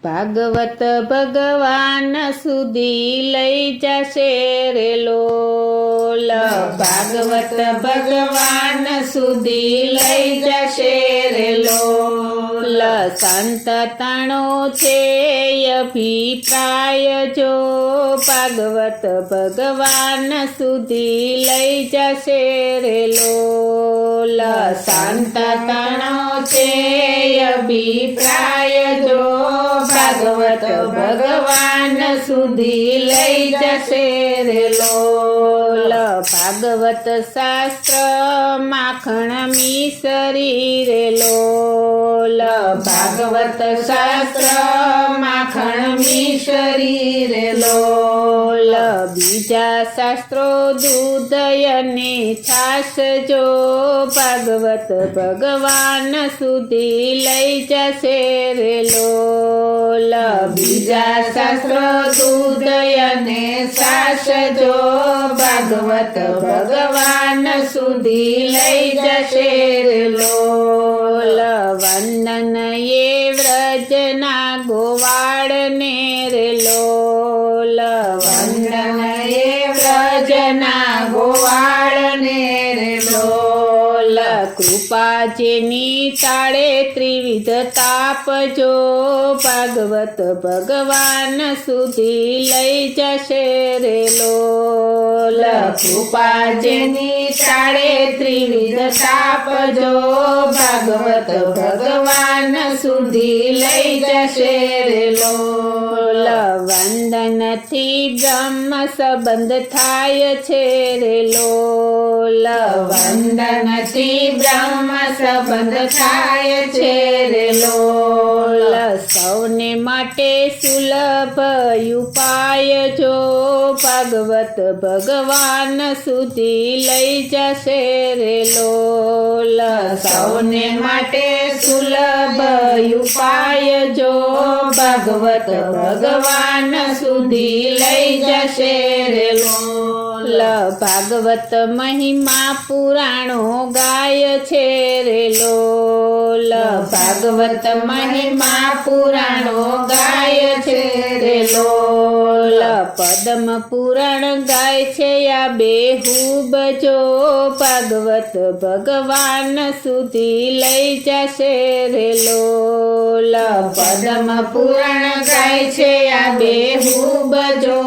ભાગવત ભગવાન સુધી લઈ જશે રે લોલ। ભાગવત ભગવાન સુધી લઈ જશે રે લોલ। સંત તણો છે અભિપ્રાય જો ભાગવત ભગવાન સુધી લઈ જશે રે લોલ। સંત તણો છે અભિપ્રાય જો ભાગવત ભગવાન સુધી લઈ જશે રે લોલ। ભાગવત શાસ્ત્ર માખણ મિસરી રે લોલ। ભાગવત શાસ્ત્ર માખણ મિસરી રે લોલ। બીજા શાસ્ત્રો દૂધ અને છાશ જો ભાગવત ભગવાન સુધી લઈ જશે રે લોલ। બીજા શાસ્ત્રો દૂધ અને છાશ જો ભાગવત ભગવાન સુધી લઈ જશે રે લોલ। વંદન એ વ્રજના ગોવાળને રે લોલ। વંદન એ વ્રજના ગોવાળને રે લોલ। કૃપા જેની ટાળે ત્રિવિધ તાપ જો ભાગવત ભગવાન સુધી લઈ જશે રે લોલ। કૃપા જેની ટાળે ત્રિવિધ તાપ જો ભાગવત ભગવાન સુધી લઈ જશે રે લોલ। વંદનથી બ્રહ્મ સંબંધ થાય છે રે લોલ। વંદનથી બ્રહ્મ સંબંધ થાય છે રે લોલ। સૌને માટે સુલભ ઉપાય જો ભાગવત ભગવાન સુધી લઈ જશે રે લોલ। સૌને માટે સુલભ ઉપાય જો ભાગવત ભગવાન સુધી લઈ જશે રે લોલ। ભાગવત મહિમા પુરાણો ગાય છે રે લોલ। ભાગવત મહિમા પુરાણો ગાય છે રે લોલ। પદ્મ પુરાણ ગાય છે આ બેહૂબ જો ભાગવત ભગવાન સુધી લઈ જશે રે લોલ। પદ્મ પુરાણ ગાય છે આ બેહૂબ જો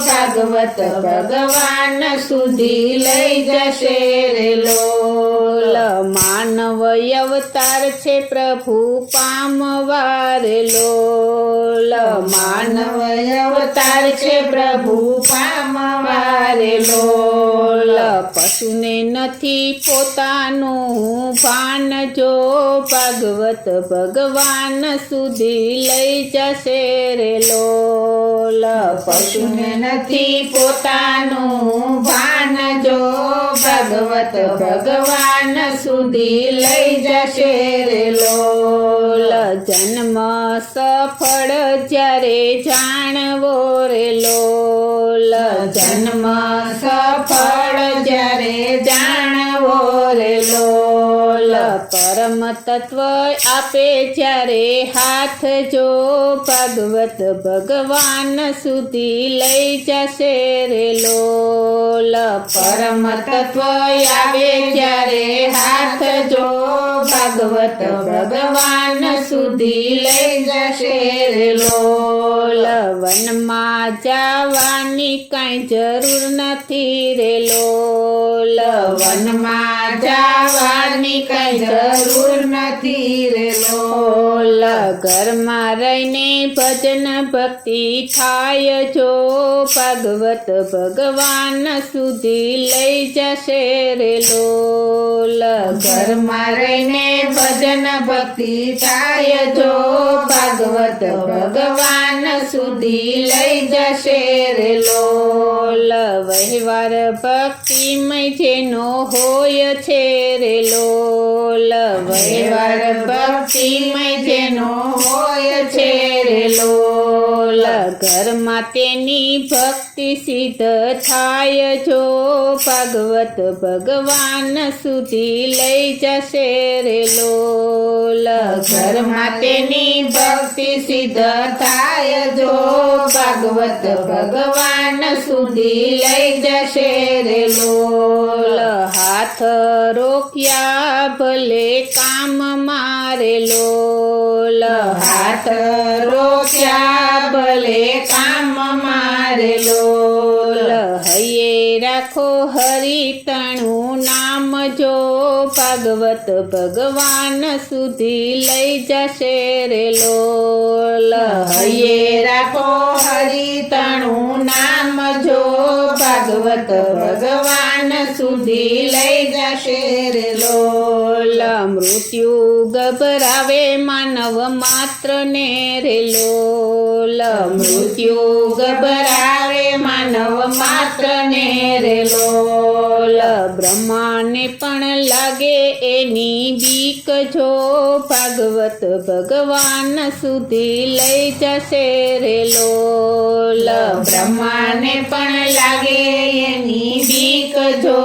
ભાગવત ભગવાન સુધી લઈ જશે રે લોલ। માનવ અવતાર છે પ્રભુ પામવા રે લોલ। માનવ અવતાર છે પ્રભુ પામવા રે લોલ। પશુને નથી પોતાનું ભાન જો ભાગવત ભગવાન સુધી લઈ જશે રે લોલ। પશુને નથી પોતાનું ભાન જો ભાગવત ભગવાન સુધી લઈ જશે રે લોલ। જન્મ સફળ જ્યારે જાણવો રે લોલ। જન્મ સફળ જ્યારે જાણવો રે લોલ। પરમ તત્વ આપે જ્યારે હાથ જો ભાગવત ભગવાન સુધી લઈ જશે રે લોલ। પરમ તત્વ આવે જ્યારે હાથ જો ભાગવત ભગવાન સુધી લઈ જશે રે લોલ। વનમાં જવાની કઈ જરૂર નથી રે લોલ। વનમાં જવાની કઈ જરૂર નથી રે લોલ। ઘરમાં રહીને ભજન ભક્તિ થાય જો ભાગવત ભગવાન સુધી લઈ જશે રે લોલ। ઘરમાં રહીને ભજન ભક્તિ થાય જો ભાગવત ભગવાન સુધી લઈ જશે રે લોલ। વહેવાર ભક્તિમય જેનો હોય છે રે લોલ। વહેવાર ભક્તિમય જેનો હોય છે રે લોલ। ઘરમાં તેની ભક્તિ સિદ્ધ થાય જો ભાગવત ભગવાન સુધી લઈ જશે રે લોલ ઘરમાં તેની ભક્તિ સિદ્ધ થાય જો ભાગવત ભગવાન સુધી લઈ જશે રે લોલ હાથ રોક્યા ભલે કામ મારે લોલ હાથ રોક્યા ભલે કામ મારે લોલ હૈયે રાખો હરિતણું નામ જો ભાગવત ભગવાન સુધી લઈ જશે રે લોલ હૈયે રાખો હરિતણું નામ જો ભાગવત ભગવાન સુધી લઈ જશે રે લોલ મૃત્યુ ગભરાવે માનવ માત્ર ને રે લોલ મૃત્યુ ગભરાવે માનવ માત્ર ને રે લોલ બ્રહ્માને પણ લાગે એની બીક જો ભાગવત ભગવાન સુધી લઈ જશે રે લોલ બ્રહ્માને પણ લાગે એની બીક જો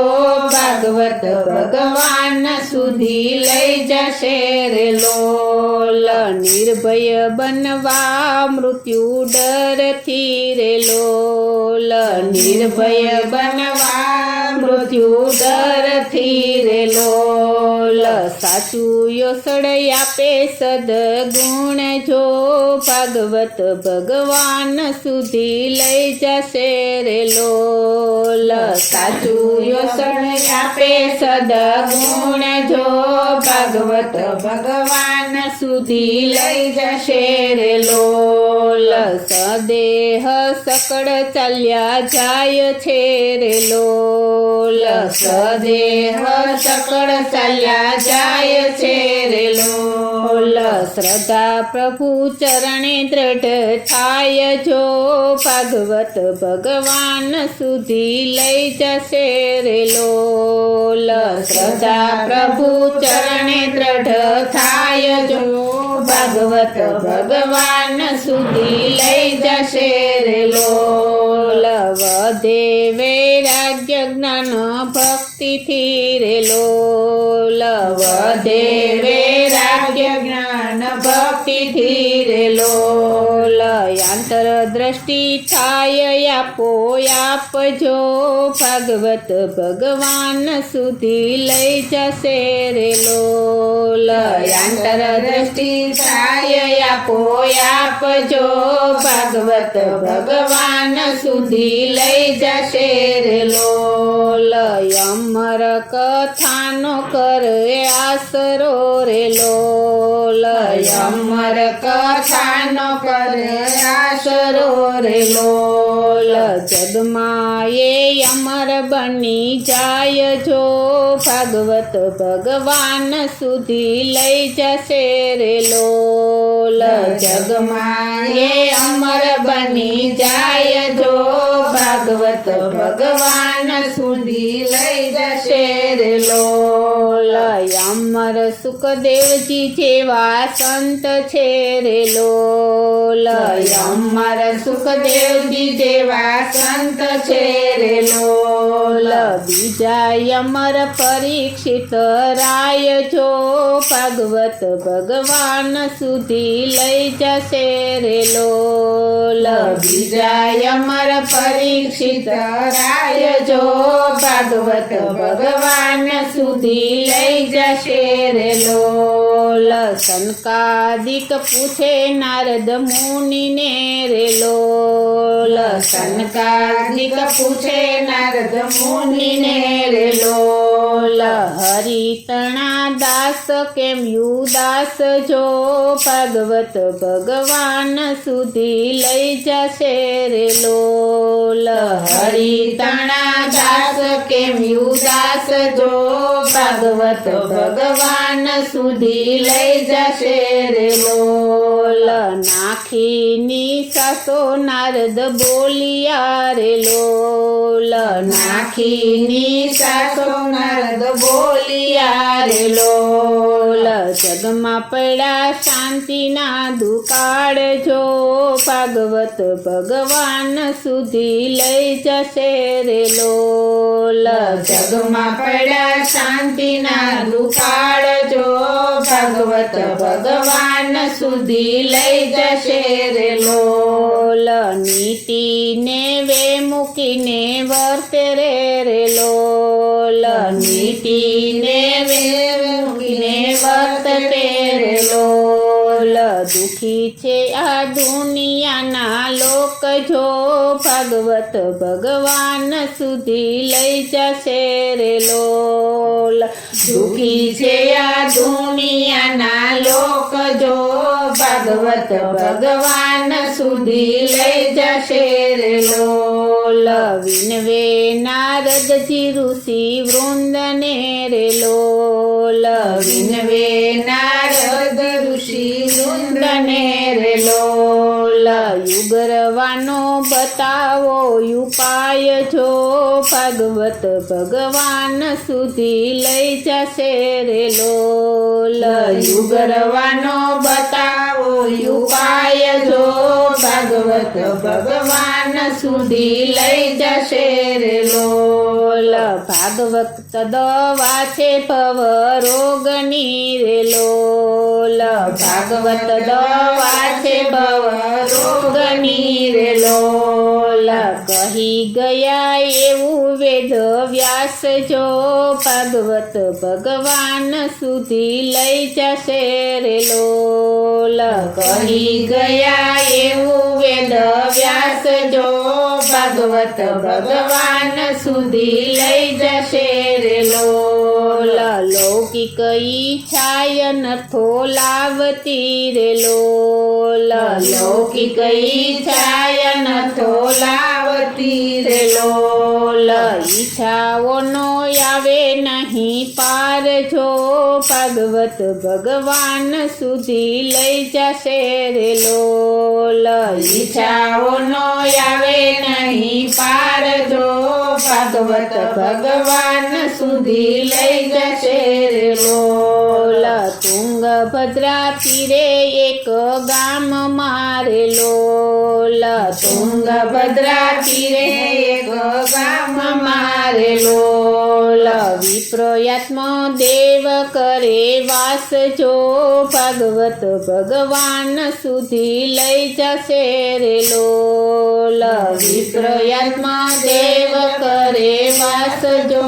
ભાગવત ભગવાન સુધી લઈ જશે રે લોલ નિર્ભય બનવા મૃત્યુ ડરથી રે લોલ નિર્ભય બનવા મૃત્યુ ડરથી રે લોલ સાચું યોસડ આપે સદગુણ જો ભાગવત ભગવાન સુધી લઈ જશે રે લોલ સાચું યોસડ આપે સદગુણ જો ભાગવત ભગવાન સુધી લઈ જશે રે લોલ સદેહ સકળ ચાલ્યા જાય છે રે લોલ સદેહ સકળ ચાલ્યા જાય છે રે લોલ શ્રદ્ધા પ્રભુ ચરણે દ્રઢ થાય જો ભાગવત ભગવાન સુધી લઈ જશે રે લોલ શ્રદ્ધા પ્રભુ ચરણે દ્રઢ થાય જો ભાગવત ભગવાન સુધી લઈ જશે રે લોલ વધે વૈરાગ્ય જ્ઞાન ભક્તિથી રે લોલ વધે વૈરાગ્ય જ્ઞાન ભક્તિથી રે લોલ યાંતર દ્રષ્ટિ થાય આપો આપજો ભાગવત ભગવાન સુધી લઈ જશે રે લોલ યાંતર દ્રષ્ટિ થાય આપો આપજો ભાગવત ભગવાન સુધી લઈ જશે રે લોલ અમર કથાનો કરે આસરો રે લોલ અમર કથાનો કરે આસરો રે લોલ જગમાં એ અમર બની જાય જો ભાગવત ભગવાન સુધી લઈ જશે રે લોલ જગમાં એ અમર બની જાય જો ભાગવત ભગવાન સુધી લઈ જશે રે લોલ અમર સુખદેવજી જેવા સંત છે રે લોલ અમર સુખદેવજી જેવા સંત છે રે લોલ બીજા અમર પરીક્ષિત રાય જો ભાગવત ભગવાન સુધી લઈ જશે રે લોલ બીજા અમર પરીક્ષિત રાય જો ભાગવત ભગવાન સુધી લઈ જશે રે લોલ સનકાદિક પૂછે નારદ મુનિને રે લોલ સનકાદિક પૂછે નારદ મુનિને રે લોલ હરિતણા દાસ કેમ યુદાસ જો ભાગવત ભગવાન સુધી લઈ જશે રે લોલ હરિતણા દાસ કેમ યુદાસ જો ભાગવત ભગવાન સુધી લઈ જશે રે લોલ નાખીની સાસો નારદ બોલિયા રે લોલ નાખીની સાસો નારદ બોલિયા રે લોલ લોલ જગમાં પડ્યા શાંતિના દુકાળ જો ભાગવત ભગવાન સુધી લઈ જશે રે લોલ જગમાં પડ્યા શાંતિના દુકાળ જો ભાગવત ભગવાન સુધી લઈ જશે રે લોલ નીતિને વે મૂકીને વર્તે રે લોલ નીતિને વે મૂકીને વર્તે રે લોલ દુખી છે આ દુનિયાના લોક જો ભાગવત ભગવાન સુધી લઈ જશે રે લોલ દુખી છે આ દુનિયાના લોક જો ભાગવત ભગવાન સુધી લઈ જશે રે લોલ વિનવે નારદજી ઋષિ વૃંદને રે લોલ વિનવે નારદ ઋષિ વૃંદને રે લોલ યુગરવાનો બતાવો ઉપાય જો ભાગવત ભગવાન સુધી લઈ જશે રે લોલ યુગરવાનો બતાવો ઉપાય જો ભાગવત ભગવાન સુધી લઈ જશે રે લોલ ભાગવત દવા છે ભવ રોગની રે લોલ ભાગવત દવા છે ભવ રોગની રે લોલ કહી ગયા એવું વેદ વ્યાસ જો ભાગવત ભગવાન સુધી લઈ જશે રે લોલ કહી ગયા એવું વેદ વ્યાસ જો ભાગવત ભગવાન સુધી લઈ જશે રે લોલ લૌકિક ઈચ્છાય નથો લાવતી રે લોલ લૌકિક ઈચ્છાય નથો લાવતી રે લોલ ઈચ્છાઓનો આવે નહીં પાર જો ભાગવત ભગવાન સુધી લઈ જશે રે લોલ ઈચ્છાઓનો આવે નહીં પાર જો ભાગવત ભગવાન સુધી લઈ જશે રે લોલ તુંગભદ્રા તીરે એક ગામ મારે લોલ તુંગભદ્રા તીરે એક ગામ મારે લોલ વિપ્રયાત્મ દેવ કરે વાસ જો ભાગવત ભગવાન સુધી લઈ જશે રે લોલ વિપ્રયાત્મ દેવ કરે વાસ જો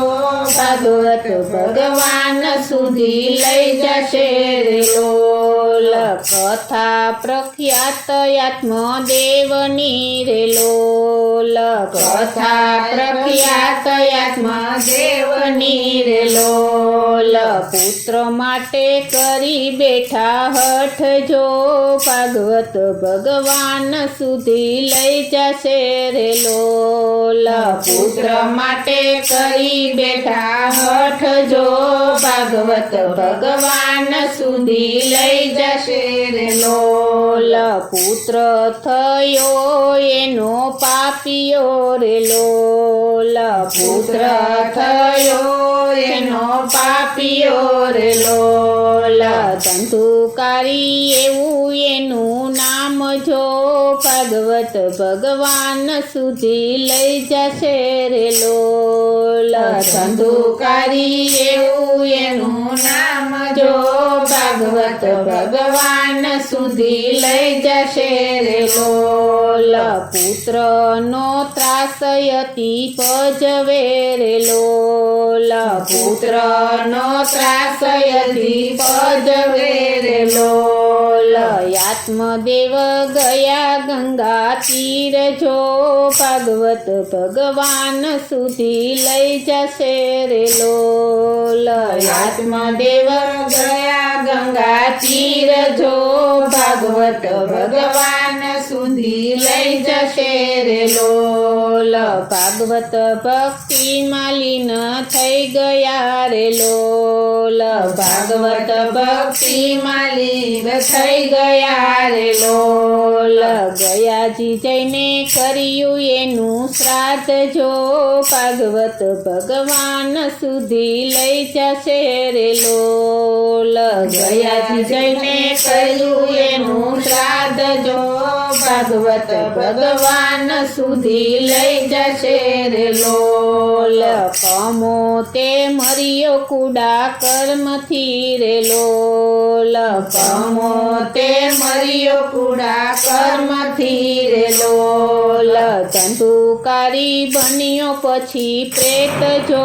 ભાગવત ભગવાન સુધી લઈ જશે રે લોલ કથા પ્રખ્યાત આત્મદેવની રે લોલ કથા પ્રખ્યાત આત્મદેવની રે લોલ પુત્ર માટે કરી બેઠા હઠ જો ભાગવત ભગવાન સુધી લઈ જશે રે લોલ પુત્ર માટે કરી બેઠા હઠ જો ભાગવત ભગવાન સુધી લઈ જશે રે લોલ પુત્ર થયો એનો પાપિયો રે લોલ પુત્ર થયો એનો પાપિયો રે લોલ ધંધુકારી એવું એનું નામ જો ભાગવત ભગવાન સુધી લઈ જશે રે લોલ ધંધુકારી એવું એનું નામ જો ભાગવત ભગવાન સુધી લઈ જશે રે લોલ પુત્રનો ત્રાસ અતિ પજવે રે લોલ પુત્રનો ત્રાસ અતિ પજવે રે લોલ આત્મદેવ ગયા ગંગા તીર જો ભાગવત ભગવાન સુધી લઈ જશે રે લોલ આત્મદેવ ગયા ગંગા તીર જો ભાગવત ભગવાન સુધી સુધી લઈ જશે રે લોલ. ભાગવત ભક્તિમાં લીન થઈ ગયા રે લોલ. ભાગવત ભક્તિમાં લીન થઈ ગયા રે લોલ. ગયાજી જઈને કર્યું એનું શ્રાદ્ધ જો ભાગવત ભગવાન સુધી લઈ જશે રે લોલ. ગયાજી જઈને કર્યું એનું શ્રાદ્ધ જો ભાગવત ભગવાન સુધી લઈ જશે રે લોલ. કમો તે મર્યો કુડા કર્મથી રે લોલ. કમો તે મર્યો કુડા કર્મથી રે લોલ. ધંધુકારી બન્યો પછી પ્રેત જો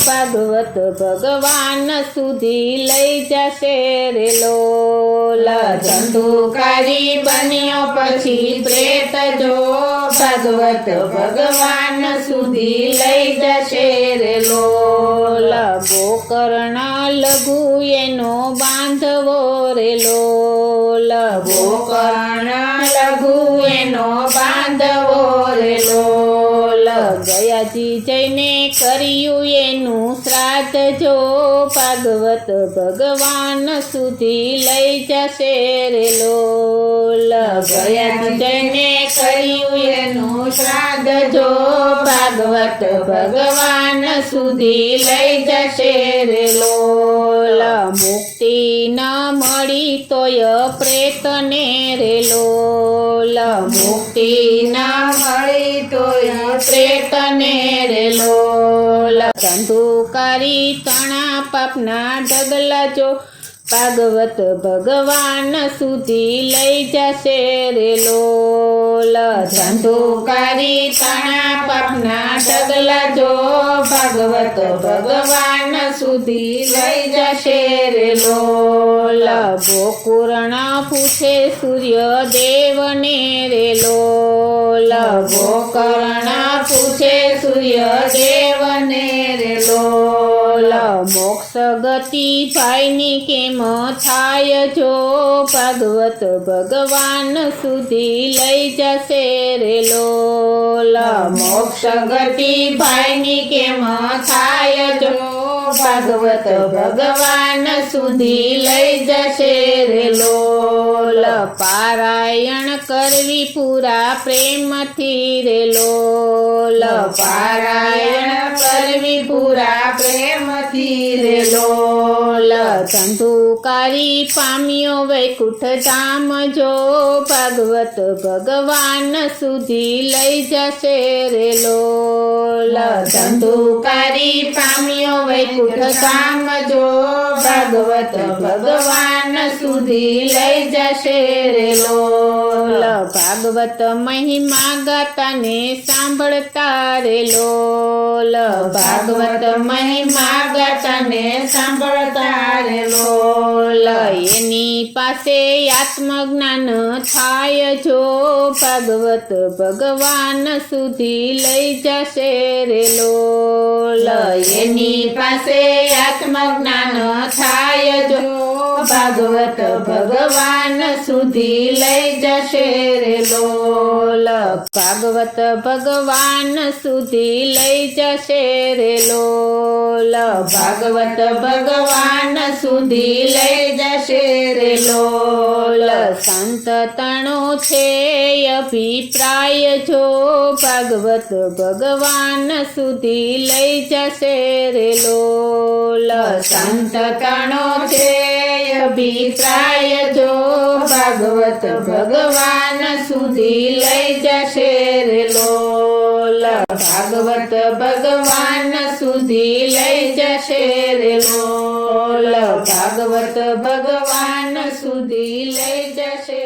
ભાગવત ભગવાન સુધી લઈ જશે રે લોલ. ધંધુકારી બન્યો પછી પ્રેત જો ભાગવત ભગવાન સુધી લઈ જશે રે લોલ. ગોકર્ણ લઘુ એનો બાંધવો રે લોલ. ગોકર્ણ લઘુ એનો બાંધવો રે લોલ. ગયાજી જઈને કર્યું એનું શ્રાદ્ધ જો ભાગવત ભગવાન સુધી લઈ જશે રે લોલ. ગયાજી જઈને કર્યું એનું શ્રાદ્ધ જો ભાગવત ભગવાન સુધી લઈ જશે રે લોલ. મુક્તિ ન મળી તોય પ્રેતને રે લોલ. મુક્તિ ના મળી તોય પ્રેતને રે લોલ. ધંધુકારી તણા પાપના ઢગલા જો ભાગવત ભગવાન સુધી લઈ જશે રે લોલ. ધંધુકારી તણા પાપના ઢગલા જો ભાગવત ભગવાન સુધી લઈ જશે રે લોલ. ગોકુર્ણ પૂછે સૂર્યદેવને રે લોલ. ગોકર્ણ પૂછે સૂર્યદેવને રે લોલ. મોક્ષ ગતિ ભાઈની કેમ થાય જો ભાગવત ભગવાન સુધી લઈ જશે રે લોલ. મોક્ષ ગતિ ભાઈની કેમ થાય જો ભાગવત ભગવાન સુધી લઈ જશે રે લોલ. પારાયણ કરવી પૂરા પ્રેમથી રે લોલ. પારાયણ કરવી પૂરા પ્રેમથી રે લોલ. ધંધુકારી પામ્યો વૈકુંઠ ધામ જો ભાગવત ભગવાન સુધી લઈ જશે રે લોલ. ધંધુકારી પામ્યો વૈકુંઠ ધામ જો ભાગવત ભગવાન સુધી લઈ જશે રે લોલ. ભાગવત મહિમા ગાતાને સાંભળતા રે લોલ. ભાગવત મહિમા ગાતાને સાંભળતા રે લોલ. એની પાસે આત્મજ્ઞાન થાય જો ભાગવત ભગવાન સુધી લઈ જશે રે લોલ. એની પાસે આત્મજ્ઞાન થાય જો ભાગવત ભગવાન સુધી લઈ જશે રે લોલ. ભાગવત ભગવાન સુધી લઈ જશે રે લોલ. ભાગવત ભગવાન સુધી લઈ જશે રે લોલ. સંત તણો છે અભિપ્રાય જો ભાગવત ભગવાન સુધી લઈ જશે રે લોલ. સંત તણો છે અભિપ્રાય જો ભાગવત ભગવાન સુધી લઈ જશે રે લોલ. ભાગવત ભગવાન સુધી લઈ જશે રે લોલ. ભાગવત ભગવાન સુધી લઈ જશે